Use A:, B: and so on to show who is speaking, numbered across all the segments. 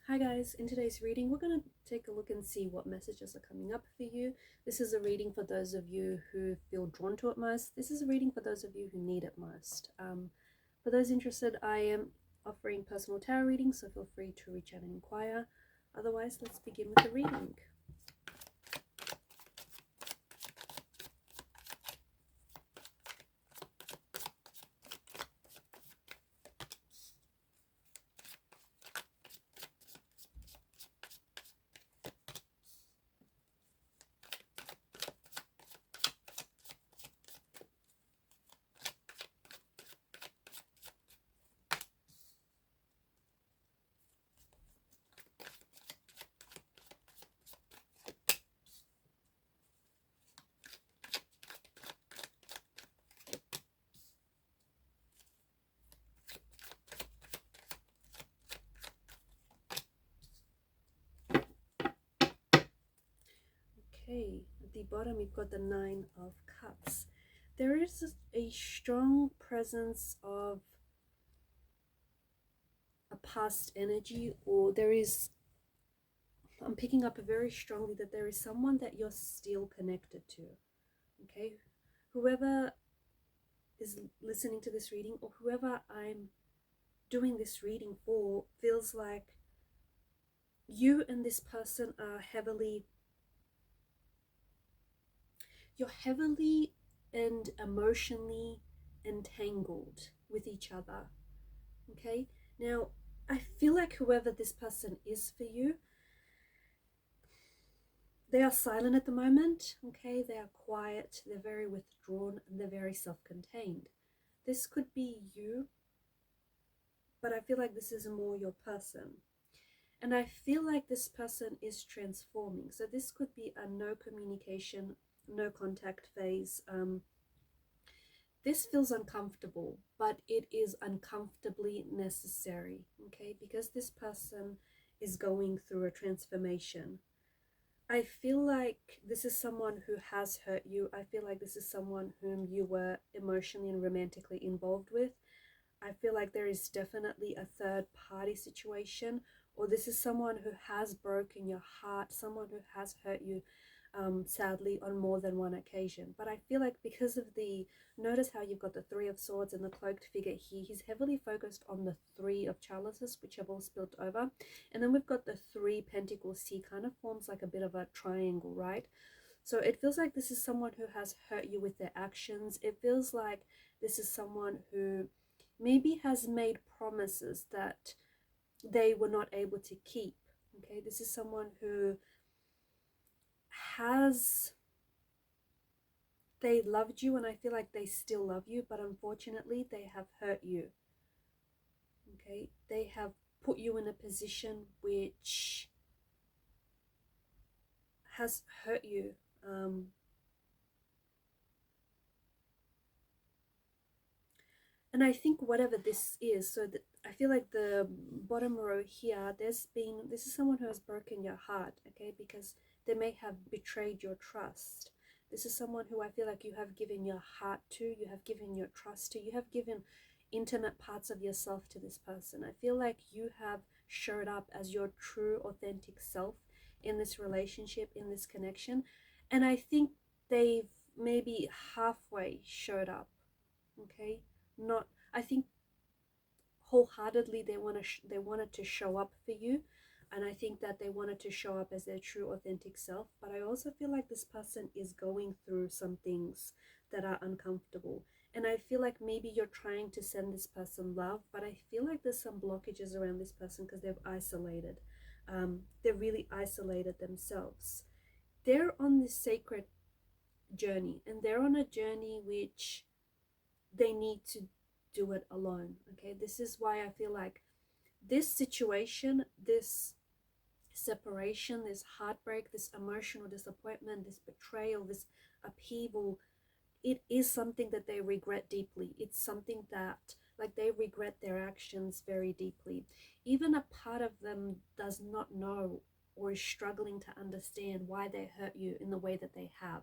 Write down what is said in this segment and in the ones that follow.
A: Hi guys, in today's reading we're going to take a look and see what messages are coming up for you. This is a reading for those of you who feel drawn to it most. This is a reading for those of you who need it most. For those interested, I am offering personal tarot readings, so feel free to reach out and inquire. Otherwise, let's begin with the reading. Okay, at the bottom you've got the Nine of Cups. There is a strong presence of a past energy, or I'm picking up very strongly that there is someone that you're still connected to. Okay, whoever is listening to this reading, or whoever I'm doing this reading for, feels like you and this person are you're heavily and emotionally entangled with each other. Okay, now I feel like whoever this person is for you, they are silent at the moment. Okay, they are quiet, they're very withdrawn, and they're very self-contained. This could be you, but I feel like this is more your person. And I feel like this person is transforming. So this could be a no communication, no contact phase. This feels uncomfortable, but it is uncomfortably necessary, okay? Because this person is going through a transformation. I feel like this is someone who has hurt you. I feel like this is someone whom you were emotionally and romantically involved with. I feel like there is definitely a third party situation, or this is someone who has broken your heart, someone who has hurt you, sadly, on more than one occasion. But I feel like because of notice how you've got the Three of Swords and the cloaked figure here, he's heavily focused on the Three of Chalices, which have all spilled over. And then we've got the Three Pentacles here, kind of forms like a bit of a triangle, right? So it feels like this is someone who has hurt you with their actions. It feels like this is someone who maybe has made promises that they were not able to keep. Okay, this is someone who they loved you, and I feel like they still love you, but unfortunately they have hurt you. Okay, they have put you in a position which has hurt you. And I think whatever this is, so that I feel like the bottom row here, this is someone who has broken your heart, okay, because they may have betrayed your trust. This is someone who I feel like you have given your heart to, you have given your trust to, you have given intimate parts of yourself to this person. I feel like you have showed up as your true, authentic self in this relationship, in this connection. And I think they've maybe halfway showed up, okay? Not, I think wholeheartedly they wanted to show up for you, and I think that they wanted to show up as their true authentic self. But I also feel like this person is going through some things that are uncomfortable, and I feel like maybe you're trying to send this person love, but I feel like there's some blockages around this person because they've really isolated themselves. They're on this sacred journey, and they're on a journey which they need to do it alone. Okay, this is why I feel like this situation, this separation, this heartbreak, this emotional disappointment, this betrayal, this upheaval, it is something that they regret deeply. It's something that, like, they regret their actions very deeply. Even a part of them does not know or is struggling to understand why they hurt you in the way that they have,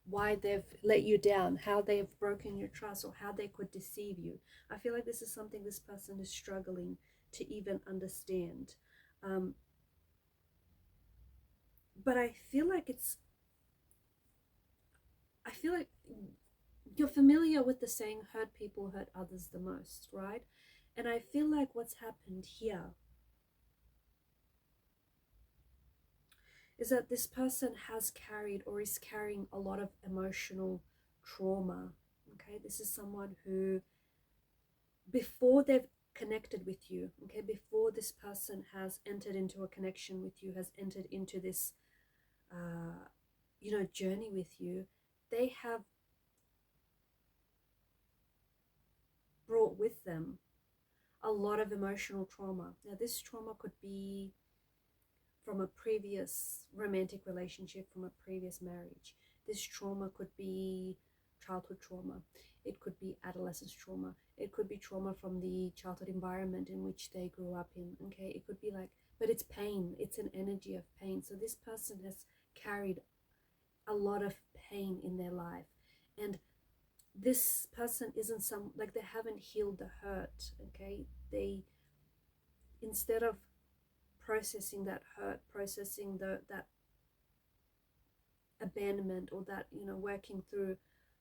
A: why they've let you down, how they've broken your trust, or how they could deceive you. I feel like this is something this person is struggling to even understand. Um, but I feel like you're familiar with the saying, hurt people hurt others the most, right? And I feel like what's happened here is that this person has carried or is carrying a lot of emotional trauma. Okay, this is someone who, before they've connected with you, okay, before this person has entered into a connection with you, has entered into this, journey with you, they have brought with them a lot of emotional trauma. Now, this trauma could be from a previous romantic relationship, from a previous marriage. This trauma could be childhood trauma. It could be adolescence trauma. It could be trauma from the childhood environment in which they grew up in. Okay, it could be like, but it's pain. It's an energy of pain. So this person has carried a lot of pain in their life. And this person isn't like they haven't healed the hurt. Okay, they, instead of processing that hurt, processing that abandonment, or that, working through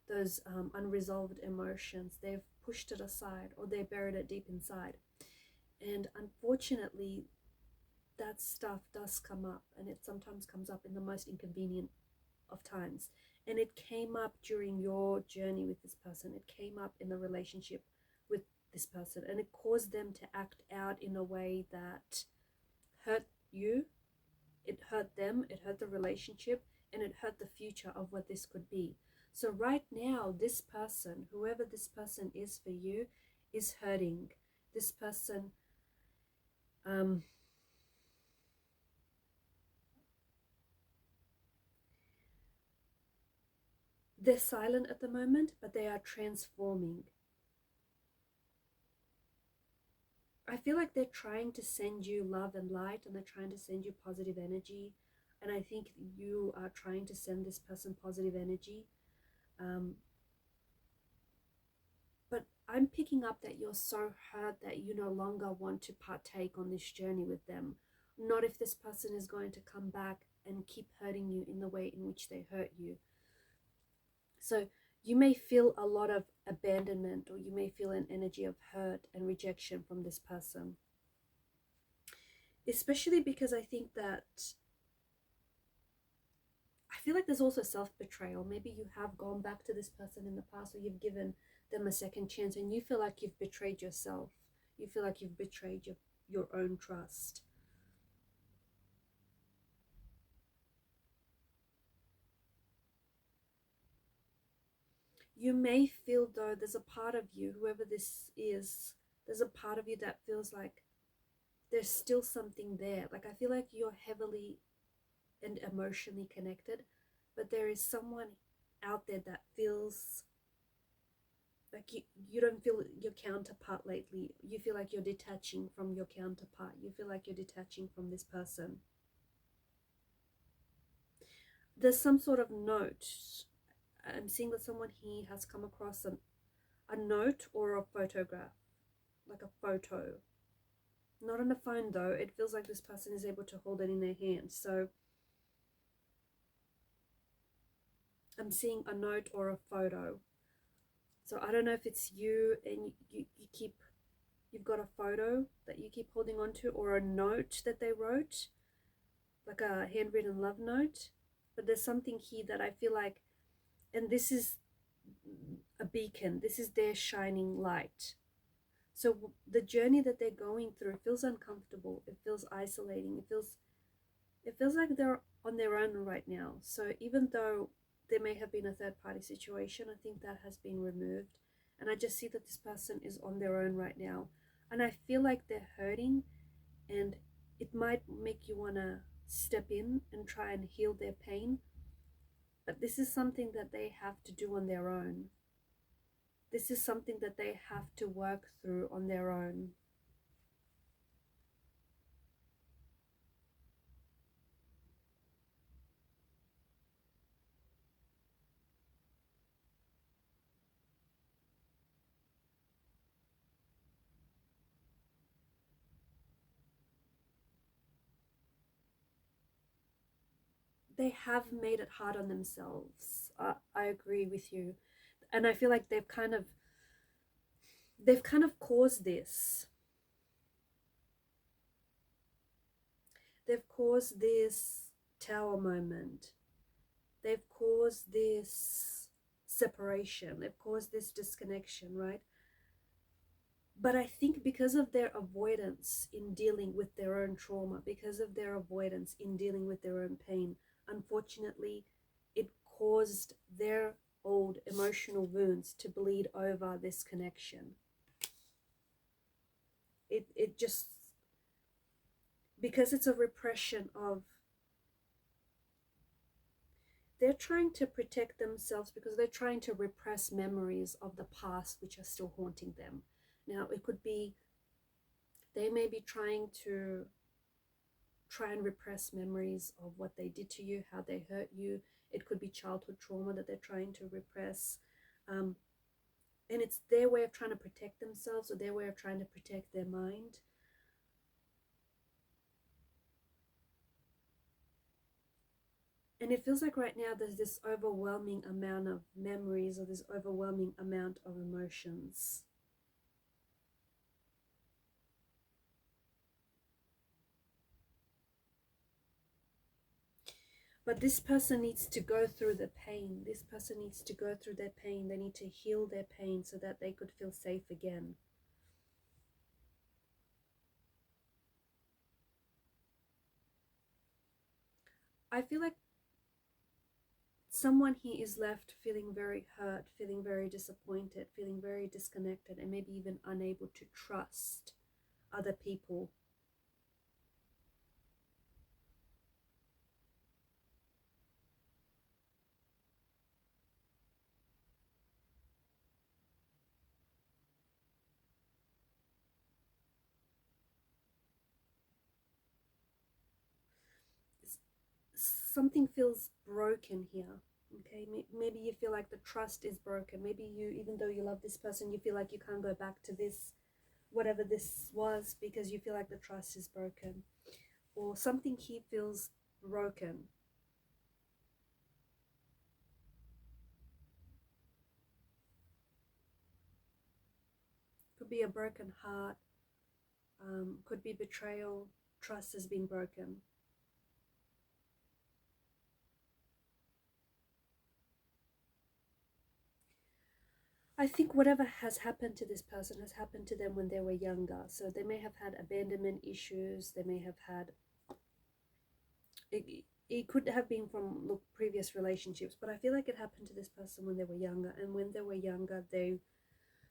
A: those unresolved emotions, they've pushed it aside, or they buried it deep inside. And unfortunately, that stuff does come up, and it sometimes comes up in the most inconvenient of times. And it came up during your journey with this person. It came up in the relationship with this person, and it caused them to act out in a way that hurt you, it hurt them, it hurt the relationship, and it hurt the future of what this could be. So right now, this person, whoever this person is for you, is hurting. This person, they're silent at the moment, but they are transforming. I feel like they're trying to send you love and light, and they're trying to send you positive energy. And I think you are trying to send this person positive energy. But I'm picking up that you're so hurt that you no longer want to partake on this journey with them. Not if this person is going to come back and keep hurting you in the way in which they hurt you. So you may feel a lot of abandonment, or you may feel an energy of hurt and rejection from this person. Especially because I think that, I feel like there's also self-betrayal. Maybe you have gone back to this person in the past, or you've given them a second chance, and you feel like you've betrayed yourself. You feel like you've betrayed your own trust. You may feel, though, there's a part of you, whoever this is, there's a part of you that feels like there's still something there. Like, I feel like you're heavily and emotionally connected, but there is someone out there that feels like you don't feel your counterpart lately. You feel like you're detaching from your counterpart. You feel like you're detaching from this person. There's some sort of note. I'm seeing that someone here has come across a note or a photograph, like a photo. Not on a phone though. It feels like this person is able to hold it in their hand. So I'm seeing a note or a photo. So I don't know if it's you and you've got a photo that you keep holding on to, or a note that they wrote, like a handwritten love note. But there's something here that I feel like, and this is a beacon, this is their shining light. So the journey that they're going through feels uncomfortable, it feels isolating, it feels like they're on their own right now. So even though there may have been a third party situation, I think that has been removed. And I just see that this person is on their own right now. And I feel like they're hurting, and it might make you want to step in and try and heal their pain. But this is something that they have to do on their own. This is something that they have to work through on their own. they have made it hard on themselves. I agree with you. And I feel like they've kind of caused this. They've caused this tower moment. They've caused this separation. They've caused this disconnection, right? But I think because of their avoidance in dealing with their own trauma, because of their avoidance in dealing with their own pain, unfortunately, it caused their old emotional wounds to bleed over this connection. It just, because it's a repression of, they're trying to protect themselves because they're trying to repress memories of the past which are still haunting them. Now, it could be they may be trying and repress memories of what they did to you, how they hurt you. It could be childhood trauma that they're trying to repress. And it's their way of trying to protect themselves, or their way of trying to protect their mind. And it feels like right now there's this overwhelming amount of memories, or this overwhelming amount of emotions. But this person needs to go through the pain. This person needs to go through their pain. They need to heal their pain so that they could feel safe again. I feel like someone here is left feeling very hurt, feeling very disappointed, feeling very disconnected, and maybe even unable to trust other people. Something feels broken here. Okay, maybe you feel like the trust is broken. Maybe you, even though you love this person, you feel like you can't go back to this, whatever this was, because you feel like the trust is broken, or something here feels broken. Could be a broken heart, could be betrayal, trust has been broken. I think whatever has happened to this person has happened to them when they were younger. So they may have had abandonment issues. They may have had, it could have been from previous relationships, but I feel like it happened to this person when they were younger. And when they were younger,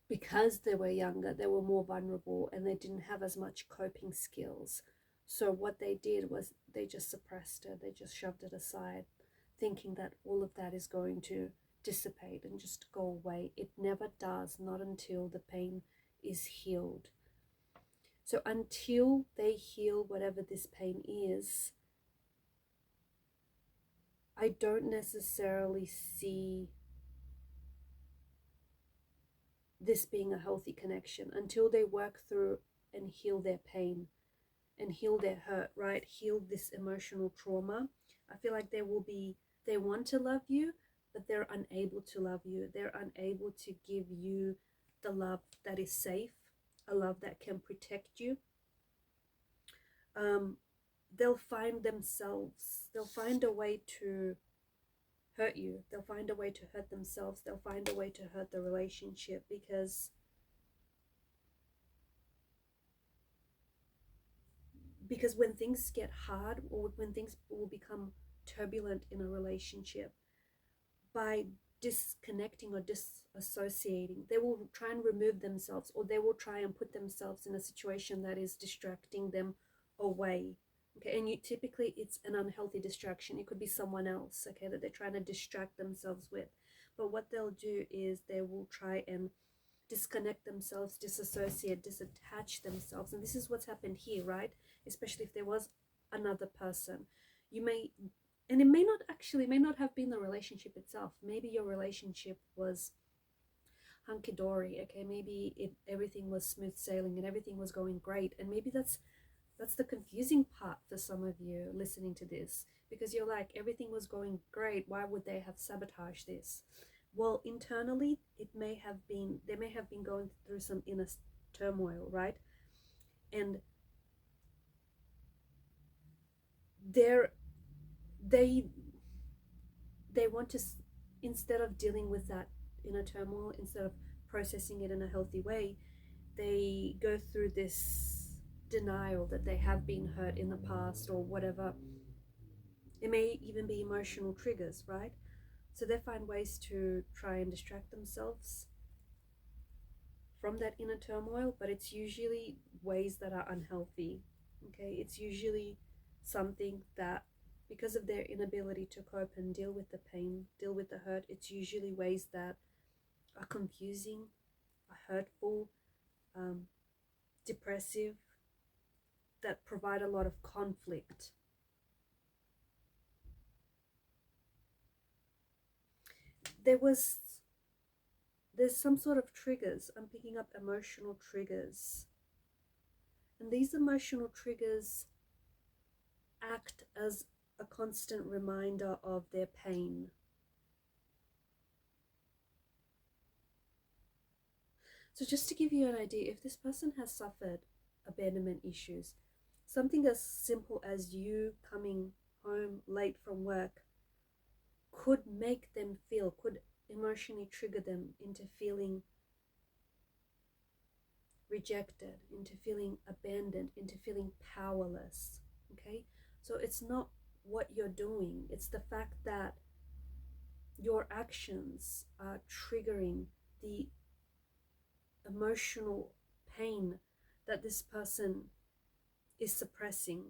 A: because they were younger, they were more vulnerable and they didn't have as much coping skills. So what they did was they just suppressed it. They just shoved it aside, thinking that all of that is going to dissipate and just go away. It never does, not until the pain is healed. So until they heal whatever this pain is, I don't necessarily see this being a healthy connection until they work through and heal their pain and heal their hurt, right? Heal this emotional trauma. I feel like they want to love you, but they're unable to love you. They're unable to give you the love that is safe, a love that can protect you. They'll find a way to hurt you. They'll find a way to hurt themselves. They'll find a way to hurt the relationship, because when things get hard, or when things will become turbulent in a relationship, by disconnecting or disassociating, they will try and remove themselves, or they will try and put themselves in a situation that is distracting them away. Okay, and typically it's an unhealthy distraction. It could be someone else, okay, that they're trying to distract themselves with. But what they'll do is they will try and disconnect themselves, disassociate, disattach themselves. And this is what's happened here, right? Especially if there was another person. You may, and it may not have been the relationship itself. Maybe your relationship was hunky-dory, okay? Maybe everything was smooth sailing and everything was going great. And maybe that's That's the confusing part for some of you listening to this, because you're like, everything was going great. Why would they have sabotaged this? Well, internally, they may have been going through some inner turmoil, right? And they're they they want to, instead of dealing with that inner turmoil, instead of processing it in a healthy way, they go through this denial that they have been hurt in the past or whatever. It may even be emotional triggers, right? So they find ways to try and distract themselves from that inner turmoil, but it's usually ways that are unhealthy. Okay, it's usually something that, because of their inability to cope and deal with the pain, deal with the hurt, it's usually ways that are confusing, are hurtful, depressive, that provide a lot of conflict. There's some sort of triggers. I'm picking up emotional triggers. And these emotional triggers act as a constant reminder of their pain. So just to give you an idea, if this person has suffered abandonment issues, something as simple as you coming home late from work could make them feel, could emotionally trigger them into feeling rejected, into feeling abandoned, into feeling powerless. Okay, so it's not what you're doing, it's the fact that your actions are triggering the emotional pain that this person is suppressing,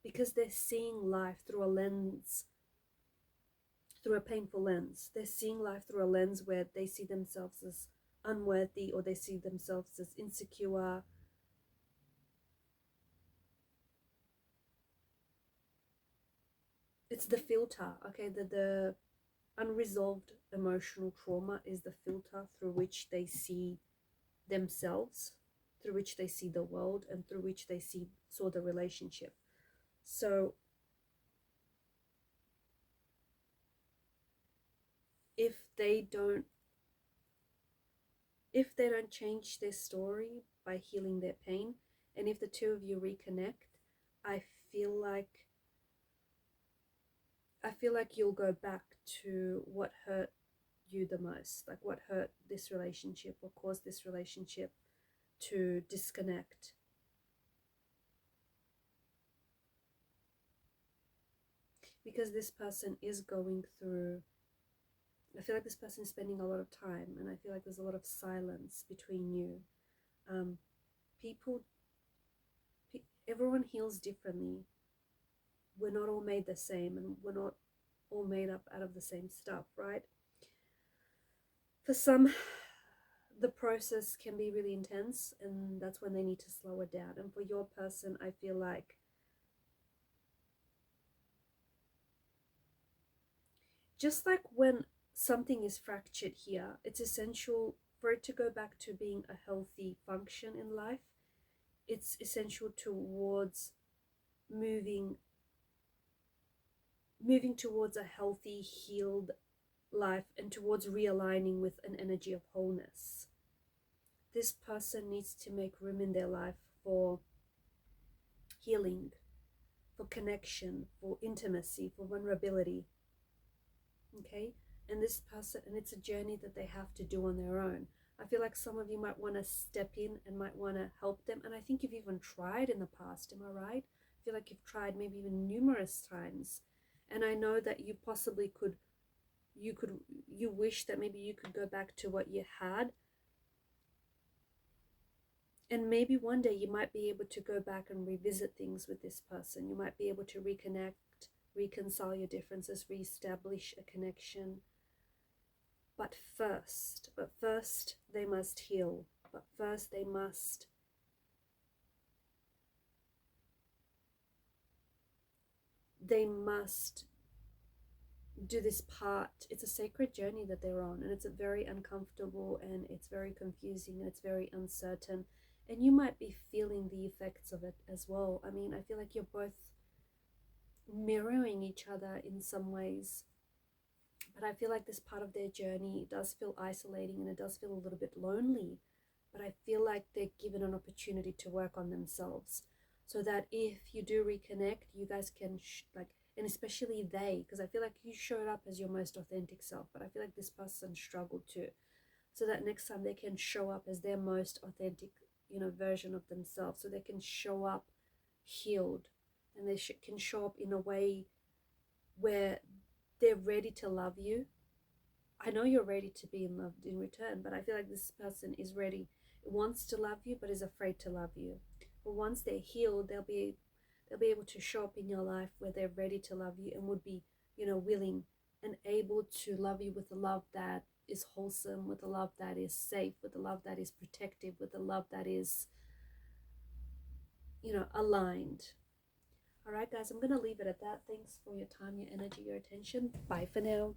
A: because they're seeing life through a lens, through a painful lens. They're seeing life through a lens where they see themselves as unworthy, or they see themselves as insecure. It's the filter, okay? The unresolved emotional trauma is the filter through which they see themselves, through which they see the world, and through which they saw the relationship. So if they don't change their story by healing their pain, and if the two of you reconnect, I feel like you'll go back to what hurt you the most, like what hurt this relationship or caused this relationship to disconnect. Because this person is going through, I feel like this person is spending a lot of time, and I feel like there's a lot of silence between you. People, everyone heals differently. We're not all made the same, and we're not all made up out of the same stuff, right? For some, the process can be really intense, and that's when they need to slow it down. And for your person, I feel like just like when something is fractured here, it's essential for it to go back to being a healthy function in life. It's essential towards moving towards a healthy, healed life, and towards realigning with an energy of wholeness. This person needs to make room in their life for healing, for connection, for intimacy, for vulnerability. Okay? And this person, and it's a journey that they have to do on their own. I feel like some of you might want to step in and might want to help them. And I think you've even tried in the past, am I right? I feel like you've tried maybe even numerous times. And I know that you possibly you wish that maybe you could go back to what you had. And maybe one day you might be able to go back and revisit things with this person. You might be able to reconnect, reconcile your differences, reestablish a connection. But first, they must heal. But first they must do this part. It's a sacred journey that they're on, and it's a very uncomfortable, and it's very confusing, and it's very uncertain, And you might be feeling the effects of it as well. I mean, I feel like you're both mirroring each other in some ways. But I feel like this part of their journey does feel isolating and it does feel a little bit lonely. But I feel like they're given an opportunity to work on themselves, so that if you do reconnect, you guys can and especially they, because I feel like you showed up as your most authentic self, but I feel like this person struggled too. So that next time they can show up as their most authentic, version of themselves, so they can show up healed, and they can show up in a way where they're ready to love you. I know you're ready to be loved in return, but I feel like this person is ready, wants to love you, but is afraid to love you. But once they're healed, they'll be able to show up in your life where they're ready to love you and would be, willing and able to love you with a love that is wholesome, with a love that is safe, with a love that is protective, with a love that is, aligned. All right, guys, I'm going to leave it at that. Thanks for your time, your energy, your attention. Bye for now.